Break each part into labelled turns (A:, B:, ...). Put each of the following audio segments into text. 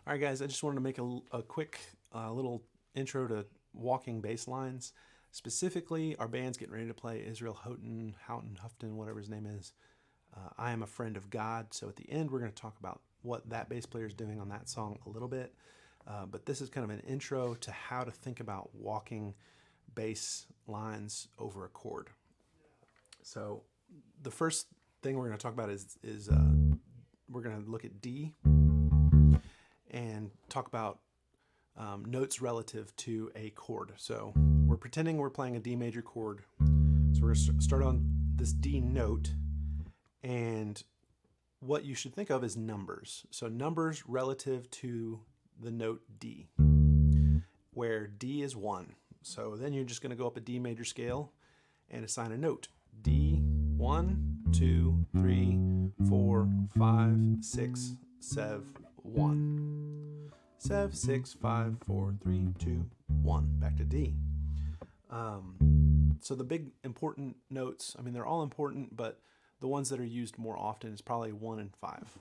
A: All right, guys, I just wanted to make a quick little intro to walking bass lines. Specifically, our band's getting ready to play Israel Houghton, Houghton, whatever his name is. I am a friend of God, so at the end, we're going to talk about what that bass player is doing on that song a little bit. But this is kind of an intro to how to think about walking bass lines over a chord. So, the first thing we're going to talk about is we're going to look at D and talk about notes relative to a chord. So we're pretending we're playing a D major chord. So we're going to start on this D note, and what you should think of is numbers. So numbers relative to the note D, where D is 1. So then you're just going to go up a D major scale and assign a note. D, 1, 2, 3, 4, 5, 6, 7, 1. 7, 6, 5, 4, 3, 2, 1. Back to D. So the big important notes, I mean, they're all important, but the ones that are used more often is probably 1 and 5.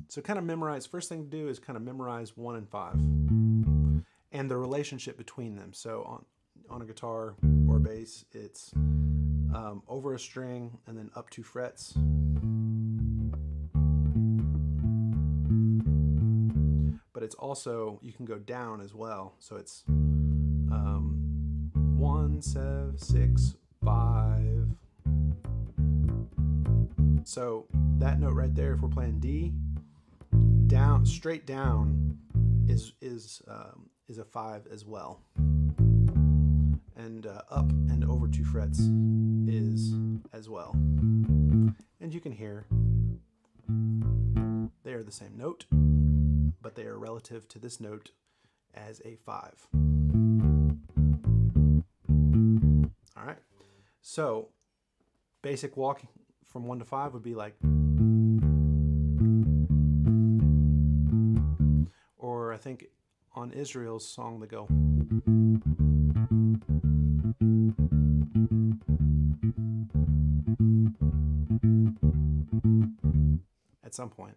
A: So kind of memorize, first thing to do is kind of memorize 1 and 5 and the relationship between them. So on a guitar or bass, it's over a string and then up 2 frets. But it's also, you can go down as well. So it's 1, 7, 6, 5. So that note right there, if we're playing D, down, straight down is a 5 as well. And up and over 2 frets is as well. And you can hear they are the same note, but they are relative to this note as a 5. All right. So basic walk from 1 to 5 would be like, or I think on Israel's song they go, at some point.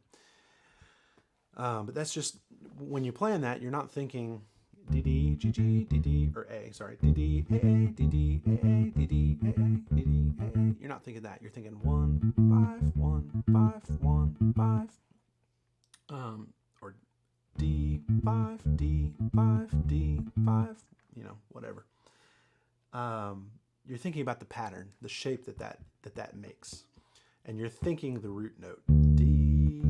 A: But that's just, when you're playing that, you're not thinking D, D, G, G, D, D, or A, sorry, D, D, A, A, D, D, A, A, D, D, A, A, D, D, A, A. You're not thinking that. You're thinking 1, 5, 1, 5, 1, 5. Or D, 5, D, 5, D, 5, whatever. You're thinking about the pattern, the shape that makes. And you're thinking the root note. D,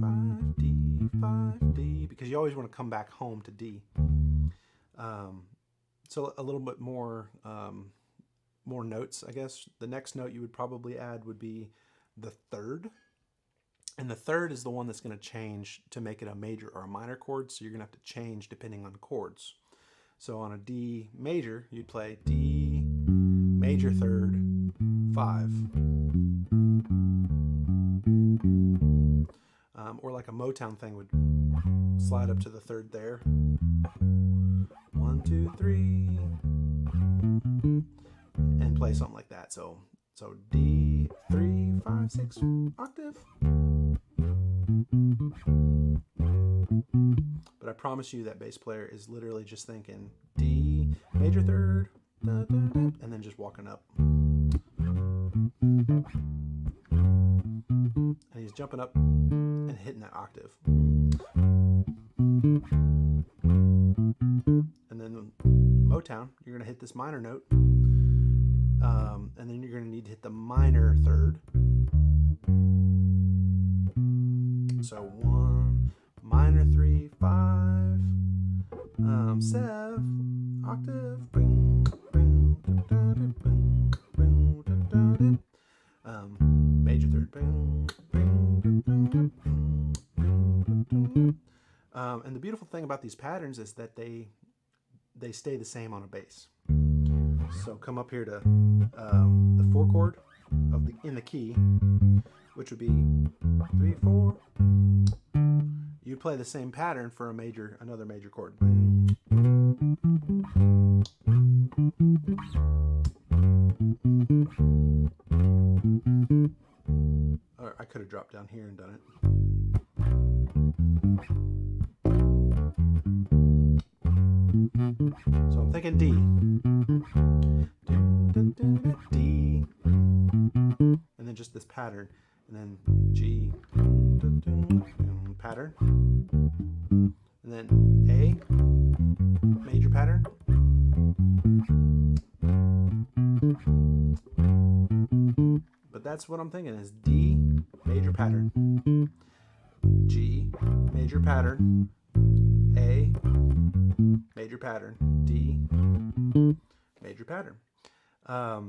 A: 5, D, 5, D, because you always want to come back home to D. So a little bit more notes, I guess. The next note you would probably add would be the third. And the third is the one that's going to change to make it a major or a minor chord. So you're going to have to change depending on chords. So on a D major, you'd play D major third 5. Or like a Motown thing would slide up to the third there. 1, 2, 3, and play something like that. So D, 3, 5, 6 octave. But I promise you that bass player is literally just thinking D major third, da, da, da, and then just walking up. And he's jumping up and hitting that octave. And then Motown, you're going to hit this minor note. And then you're going to need to hit the minor third. So 1, minor 3, 5, 7, octave, bing, bing, da, da, da, bing, bing, da, da, da. Major third, bing, bing, da, da, da, bing, bing, da, da, da. And the beautiful thing about these patterns is that they stay the same on a bass. So come up here to the 4 chord in the key, which would be 3, 4. You play the same pattern for another major chord. Or I could have dropped down here and done it. So I'm thinking D. D. And then just this pattern. And then G. Pattern. And then A. Major pattern. But that's what I'm thinking is D. Major pattern. G. Major pattern. A. Major pattern. D. Major pattern. All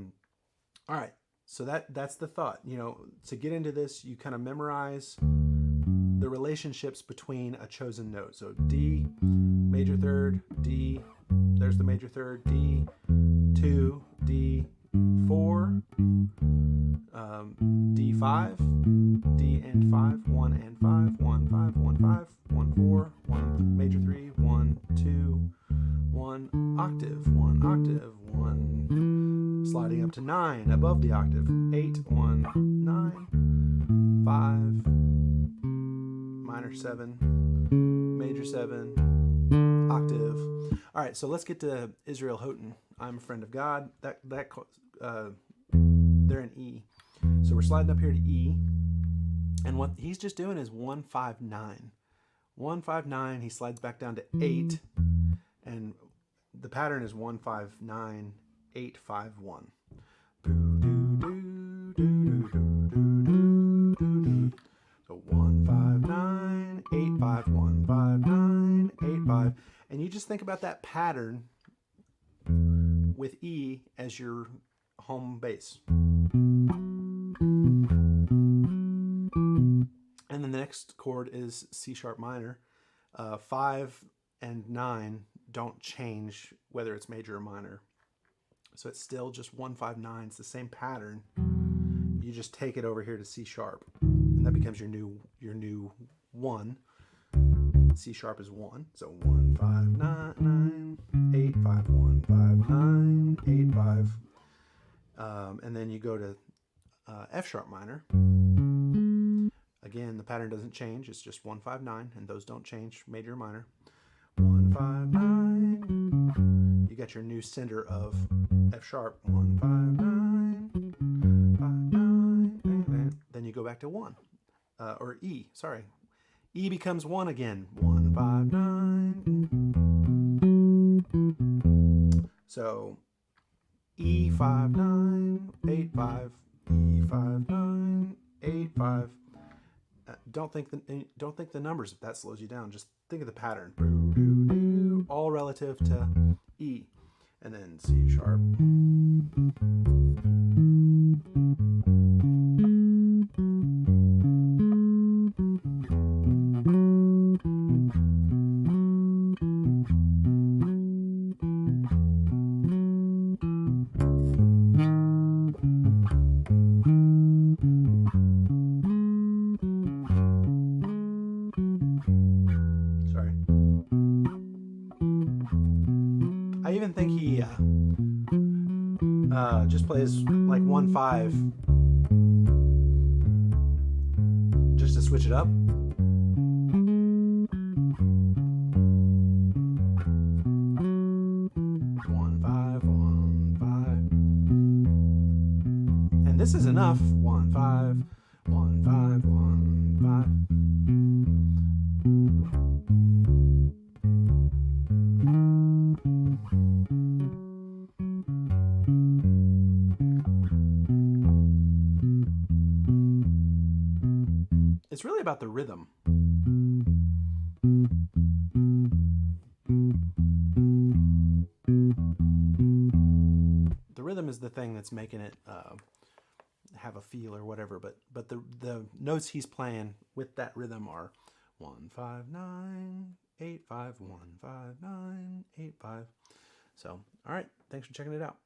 A: right. So that's the thought. You know, to get into this, you kind of memorize the relationships between a chosen note. So D, major third, D, there's the major third, D, 2, D, 4, D5, D and 5, 1 and 5, 1, 5, 1, 5, 1, 4, 1, major 3, 1, 2, 1, octave, 1, octave, 1, sliding up to 9 above the octave, 8, 1, 9, 5, minor 7, major 7, octave. All right, so let's get to Israel Houghton. I'm a friend of God. They're in E. So we're sliding up here to E. And what he's just doing is 1, 5, 9. 1, 5, 9. He slides back down to 8. And the pattern is 1, 5, 9, 8, 5, 1. So 1, 5, 9, 8, 5, 1, 5, 9, 8, 5. And you just think about that pattern with E as your home base. And then the next chord is C sharp minor. 5 and 9 don't change whether it's major or minor. So it's still just 1, 5, 9. It's the same pattern. You just take it over here to C sharp. And that becomes your new 1. C sharp is 1. So 1, 5, 9, 8, 5, 1, 5, 9, 8, 5. And then you go to F sharp minor. Again, the pattern doesn't change. It's just 1, 5, 9, and those don't change, major or minor. 1, 5, 9. You got your new center of F sharp. 1, 5, 9, 5, 9. Then you go back to 1, or E. Sorry, E becomes 1 again. 1, 5, 9. So E 5, 9, 8, 5. E 5, 9, 8, 5. Don't think the numbers if that slows you down. Just think of the pattern. All relative to E. And then C sharp. I even think he just plays like 1, 5 just to switch it up. 1, 5, 1, 5. And this is enough. 1, 5, 1, 5, 1, 5. It's really about the rhythm. The rhythm is the thing that's making it have a feel or whatever, but the notes he's playing with that rhythm are 1, 5, 9, 8, 5, 1, 5, 9, 8, 5. So, all right, thanks for checking it out.